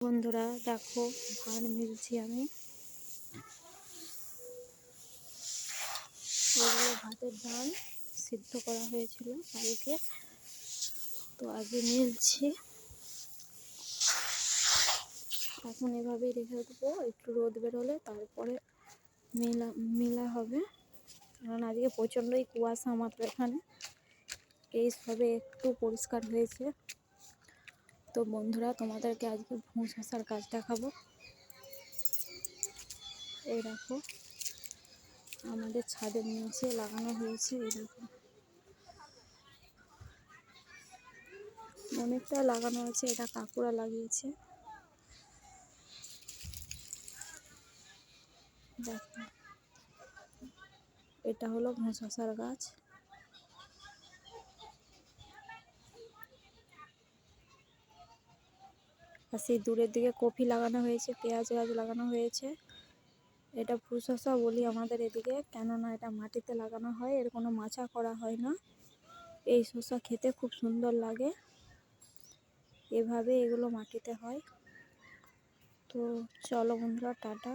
বন্ধুরা দেখো, ধান মিলছি আমি। এগুলো ভাতের ধান সিদ্ধ করা হয়েছিল কালকে, তো আজকে মিলছি। এখন এভাবেই রেখে দেবো, একটু রোদ বেরোলে তারপরে মেলা হবে। কারণ আজকে প্রচণ্ডই কুয়াশা আমাদের এখানে, এই সবে একটু পরিষ্কার হয়েছে। তো বন্ধুরা, তোমাদেরকে আজকে ভুঁ শশার গাছ দেখাবো। এই দেখো, আমাদের ছাদের নিচে লাগানো হয়েছে। এই দেখো, অনেকটা লাগানো আছে। এটা কাকুরা লাগিয়েছে। দেখো, এটা হলো ভুঁ শশার গাছ। আর সেই দূরের দিকে কফি লাগানো হয়েছে, পেঁয়াজ গাছ লাগানো হয়েছে। এটা ভুঁ শশা বলি আমাদের এদিকে, কেননা এটা মাটিতে লাগানো হয়, এর কোনো মাচা করা হয় না। এই শশা খেতে খুব সুন্দর লাগে। এভাবে এগুলো মাটিতে হয়। তো চলো বন্ধুরা, টাটা।